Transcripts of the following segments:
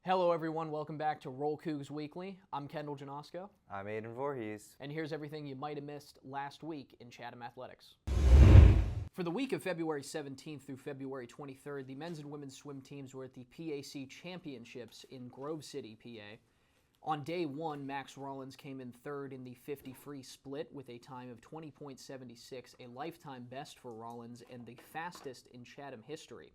Hello everyone, welcome back to Roll Cougs Weekly. I'm Kendall Janosko. I'm Aiden Voorhees. And here's everything you might have missed last week in Chatham Athletics. For the week of February 17th through February 23rd, the men's and women's swim teams were at the PAC Championships in Grove City, PA. On day one, Max Rollins came in third in the 50 free split with a time of 20.76, a lifetime best for Rollins and the fastest in Chatham history.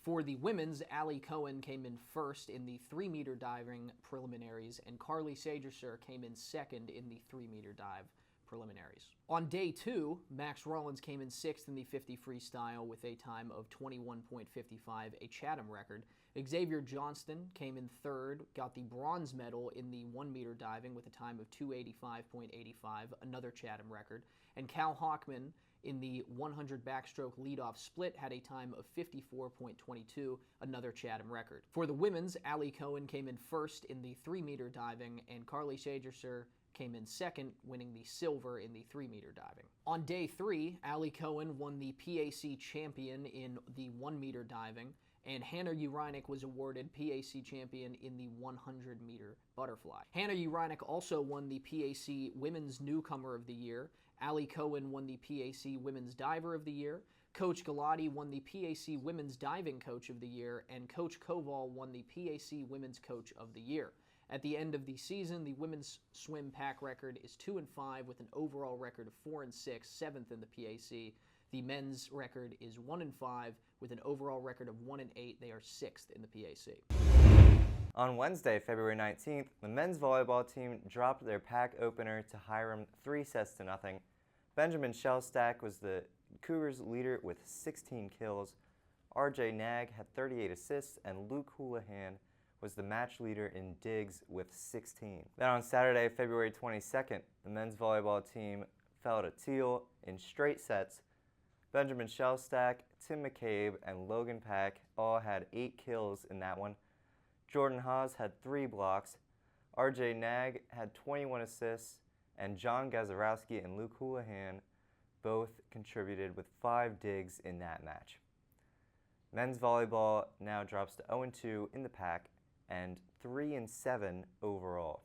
For the women's, Allie Cohen came in first in the 3-meter diving preliminaries, and Carly Sagerser came in second in the 3-meter dive preliminaries. On day two, Max Rollins came in sixth in the 50 freestyle with a time of 21.55, a Chatham record. Xavier Johnston came in third, got the bronze medal in the 1-meter diving with a time of 285.85, another Chatham record. And Cal Hockman in the 100 backstroke leadoff split had a time of 54.22, another Chatham record. For the women's, Allie Cohen came in first in the 3-meter diving, and Carly Sagerser came in second, winning the silver in the 3-meter diving. On day three, Allie Cohen won the PAC champion in the 1-meter diving, and Hannah Urinek was awarded PAC champion in the 100-meter butterfly. Hannah Urinek also won the PAC Women's Newcomer of the Year. Allie Cohen won the PAC Women's Diver of the Year. Coach Galati won the PAC Women's Diving Coach of the Year, and Coach Koval won the PAC Women's Coach of the Year. At the end of the season, the women's swim pack record is 2-5 with an overall record of 4-6, 7th in the PAC. The men's record is 1-5 with an overall record of 1-8. They are 6th in the PAC. On Wednesday, February 19th, the men's volleyball team dropped their pack opener to Hiram 3-0. Benjamin Shellstack was the Cougars' leader with 16 kills. RJ Nag had 38 assists, and Luke Houlihan was the match leader in digs with 16. Then on Saturday, February 22nd, the men's volleyball team fell to Teal in straight sets. Benjamin Shellstack, Tim McCabe, and Logan Pack all had 8 kills in that one. Jordan Haas had 3 blocks. RJ Nag had 21 assists, and John Gazarowski and Luke Houlihan both contributed with 5 digs in that match. Men's volleyball now drops to 0-2 in the pack and 3-7 overall.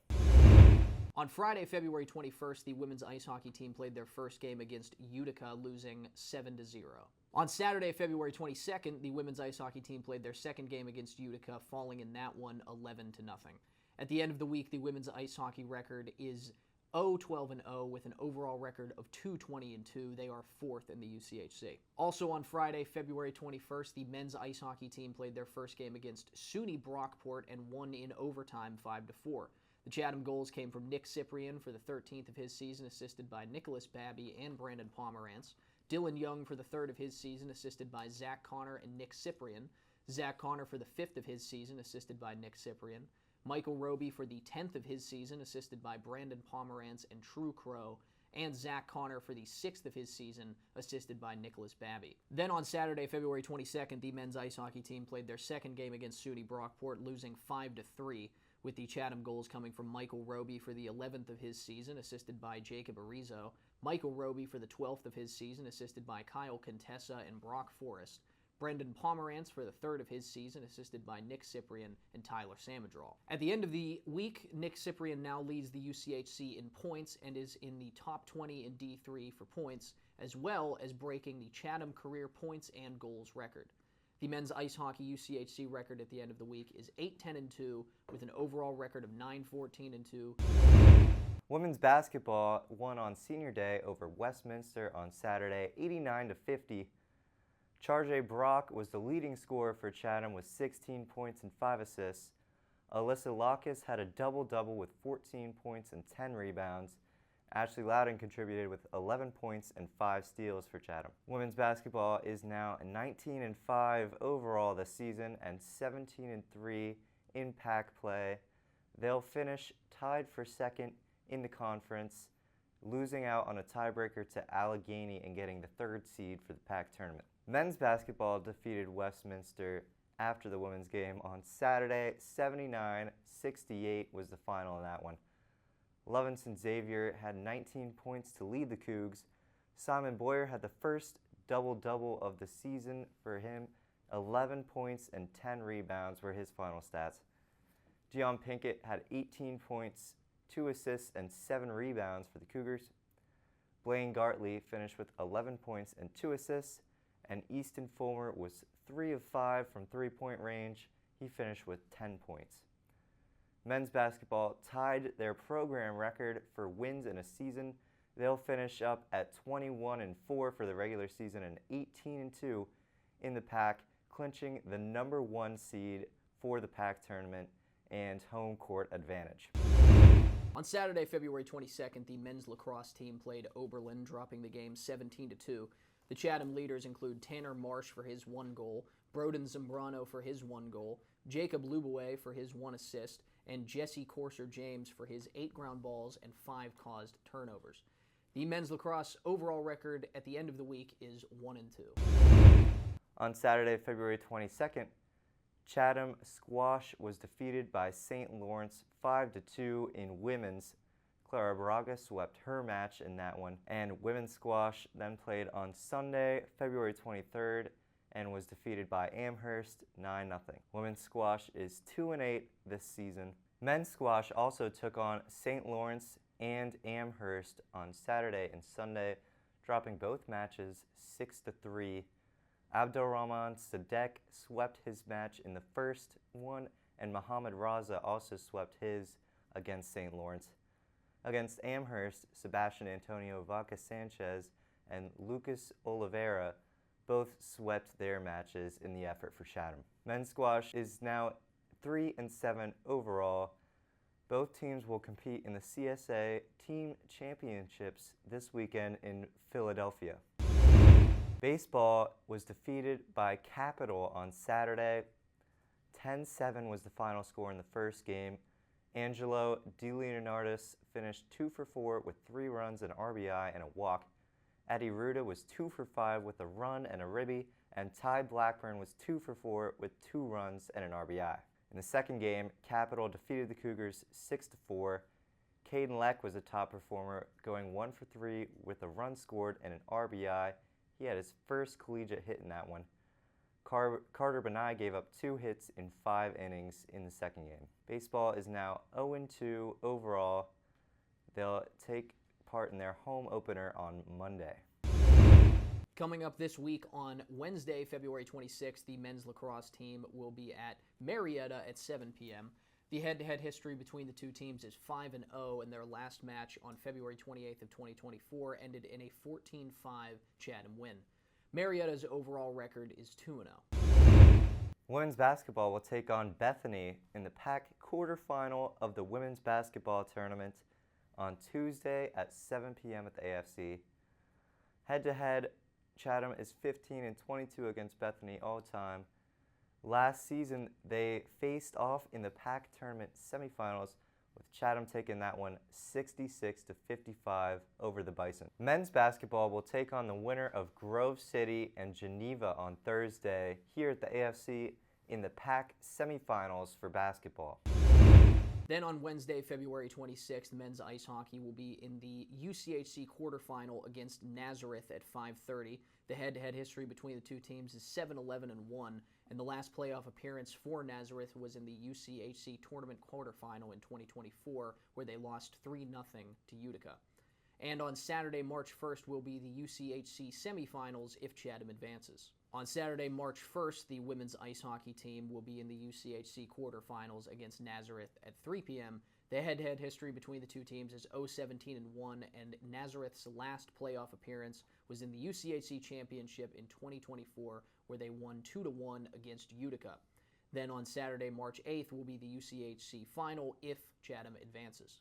On Friday, February 21st, the women's ice hockey team played their first game against Utica, losing 7-0. On Saturday, February 22nd, the women's ice hockey team played their second game against Utica, falling in that one 11-0. At the end of the week, the women's ice hockey record is 0-12-0 with an overall record of 2-20-2. They are 4th in the UCHC. Also on Friday, February 21st, the men's ice hockey team played their first game against SUNY Brockport and won in overtime 5-4. The Chatham goals came from Nick Cyprian for the 13th of his season, assisted by Nicholas Babby and Brandon Pomerantz. Dylan Young for the 3rd of his season, assisted by Zach Connor and Nick Cyprian. Zach Connor for the 5th of his season, assisted by Nick Cyprian. Michael Roby for the 10th of his season, assisted by Brandon Pomerantz and True Crow. And Zach Connor for the 6th of his season, assisted by Nicholas Babby. Then on Saturday, February 22nd, the men's ice hockey team played their second game against SUNY Brockport, losing 5-3. With the Chatham goals coming from Michael Roby for the 11th of his season, assisted by Jacob Arizo, Michael Roby for the 12th of his season, assisted by Kyle Contessa and Brock Forrest, Brendan Pomerantz for the 3rd of his season, assisted by Nick Cyprian and Tyler Samadral. At the end of the week, Nick Cyprian now leads the UCHC in points and is in the top 20 in D3 for points, as well as breaking the Chatham career points and goals record. The men's ice hockey UCHC record at the end of the week is 8-10-2 with an overall record of 9-14-2. Women's basketball won on senior day over Westminster on Saturday, 89-50. Charjay Brock was the leading scorer for Chatham with 16 points and 5 assists. Alyssa Lacus had a double-double with 14 points and 10 rebounds. Ashley Loudon contributed with 11 points and 5 steals for Chatham. Women's basketball is now 19-5 overall this season and 17-3 in pack play. They'll finish tied for second in the conference, losing out on a tiebreaker to Allegheny and getting the 3rd seed for the pack tournament. Men's basketball defeated Westminster after the women's game on Saturday. 79-68 was the final in that one. Levinson Xavier had 19 points to lead the Cougs. Simon Boyer had the first double-double of the season for him, 11 points and 10 rebounds were his final stats. Dion Pinkett had 18 points, 2 assists, and 7 rebounds for the Cougars. Blaine Gartley finished with 11 points and 2 assists, and Easton Fulmer was 3 of 5 from three-point range. He finished with 10 points. Men's basketball tied their program record for wins in a season. They'll finish up at 21-4 for the regular season and 18-2 in the PAC, clinching the number 1 seed for the PAC tournament and home court advantage. On Saturday, February 22nd, the men's lacrosse team played Oberlin, dropping the game 17-2. The Chatham leaders include Tanner Marsh for his 1 goal, Broden Zambrano for his 1 goal, Jacob Lubaway for his 1 assist, and Jesse Courser-James for his 8 ground balls and 5 caused turnovers. The men's lacrosse overall record at the end of the week is 1-2. On Saturday, February 22nd, Chatham squash was defeated by St. Lawrence 5-2 in women's. Clara Braga swept her match in that one, and women's squash then played on Sunday, February 23rd, and was defeated by Amherst 9-0. Women's squash is 2-8 this season. Men's squash also took on St. Lawrence and Amherst on Saturday and Sunday, dropping both matches 6-3. Abdulrahman Sadek swept his match in the first one, and Muhammad Raza also swept his against St. Lawrence. Against Amherst, Sebastian Antonio Vaca Sanchez and Lucas Oliveira both swept their matches in the effort for Chatham. Men's squash is now 3-7 overall. Both teams will compete in the CSA Team Championships this weekend in Philadelphia. Baseball was defeated by Capital on Saturday. 10-7 was the final score in the first game. Angelo DeLeonardis finished 2 for 4 with 3 runs, an RBI, and a walk. Eddie Ruda was 2 for 5 with a run and a ribby, and Ty Blackburn was 2 for 4 with 2 runs and an RBI. In the second game, Capital defeated the Cougars 6-4. Caden Leck was a top performer, going 1 for 3 with a run scored and an RBI. He had his first collegiate hit in that one. Carter Benai gave up 2 hits in 5 innings in the second game. Baseball is now 0-2 overall. They'll take part in their home opener on Monday. Coming up this week on Wednesday, February 26th, the men's lacrosse team will be at Marietta at 7 p.m. The head-to-head history between the two teams is 5-0, and their last match on February 28th of 2024 ended in a 14-5 Chatham win. Marietta's overall record is 2-0. Women's basketball will take on Bethany in the PAC quarterfinal of the women's basketball tournament on Tuesday at 7 p.m. at the AFC. Head-to-head, Chatham is 15-22 against Bethany all time. Last season, they faced off in the PAC tournament semifinals, with Chatham taking that one 66-55 over the Bison. Men's basketball will take on the winner of Grove City and Geneva on Thursday here at the AFC in the PAC semifinals for basketball. Then on Wednesday, February 26th, men's ice hockey will be in the UCHC quarterfinal against Nazareth at 5:30. The head-to-head history between the two teams is 7-11-1, and the last playoff appearance for Nazareth was in the UCHC tournament quarterfinal in 2024, where they lost 3-0 to Utica. And on Saturday, March 1st, will be the UCHC semifinals if Chatham advances. On Saturday, March 1st, the women's ice hockey team will be in the UCHC quarterfinals against Nazareth at 3 p.m. The head-to-head history between the two teams is 0-17-1, and Nazareth's last playoff appearance was in the UCHC championship in 2024, where they won 2-1 against Utica. Then on Saturday, March 8th, will be the UCHC final if Chatham advances.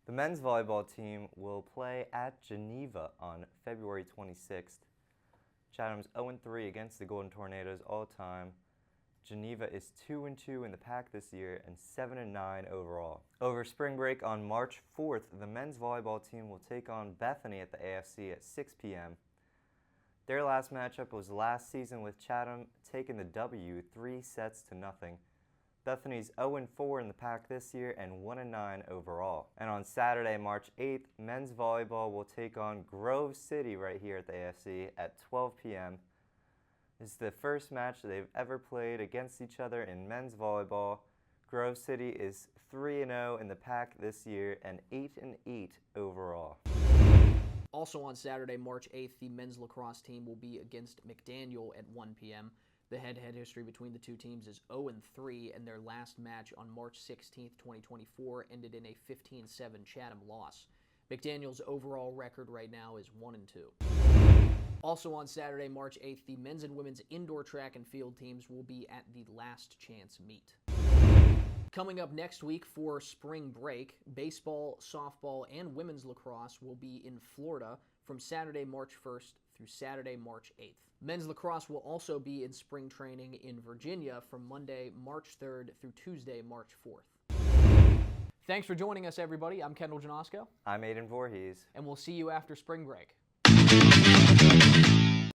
The men's volleyball team will play at Geneva on February 26th. Chatham's 0-3 against the Golden Tornadoes all time. Geneva is 2-2 in the PAC this year and 7-9 overall. Over spring break on March 4th, the men's volleyball team will take on Bethany at the AFC at 6 p.m. Their last matchup was last season, with Chatham taking the W 3-0. Bethany's 0-4 in the PAC this year and 1-9 overall. And on Saturday, March 8th, men's volleyball will take on Grove City right here at the AFC at 12 p.m. This is the first match that they've ever played against each other in men's volleyball. Grove City is 3-0 in the pack this year and 8-8 overall. Also on Saturday, March 8th, the men's lacrosse team will be against McDaniel at 1 p.m. The head-to-head history between the two teams is 0-3, and their last match on March 16th, 2024 ended in a 15-7 Chatham loss. McDaniel's overall record right now is 1-2. Also on Saturday, March 8th, the men's and women's indoor track and field teams will be at the Last Chance meet. Coming up next week for spring break, baseball, softball, and women's lacrosse will be in Florida from Saturday, March 1st through Saturday, March 8th. Men's lacrosse will also be in spring training in Virginia from Monday, March 3rd through Tuesday, March 4th. Thanks for joining us, everybody. I'm Kendall Janosko. I'm Aiden Voorhees. And we'll see you after spring break.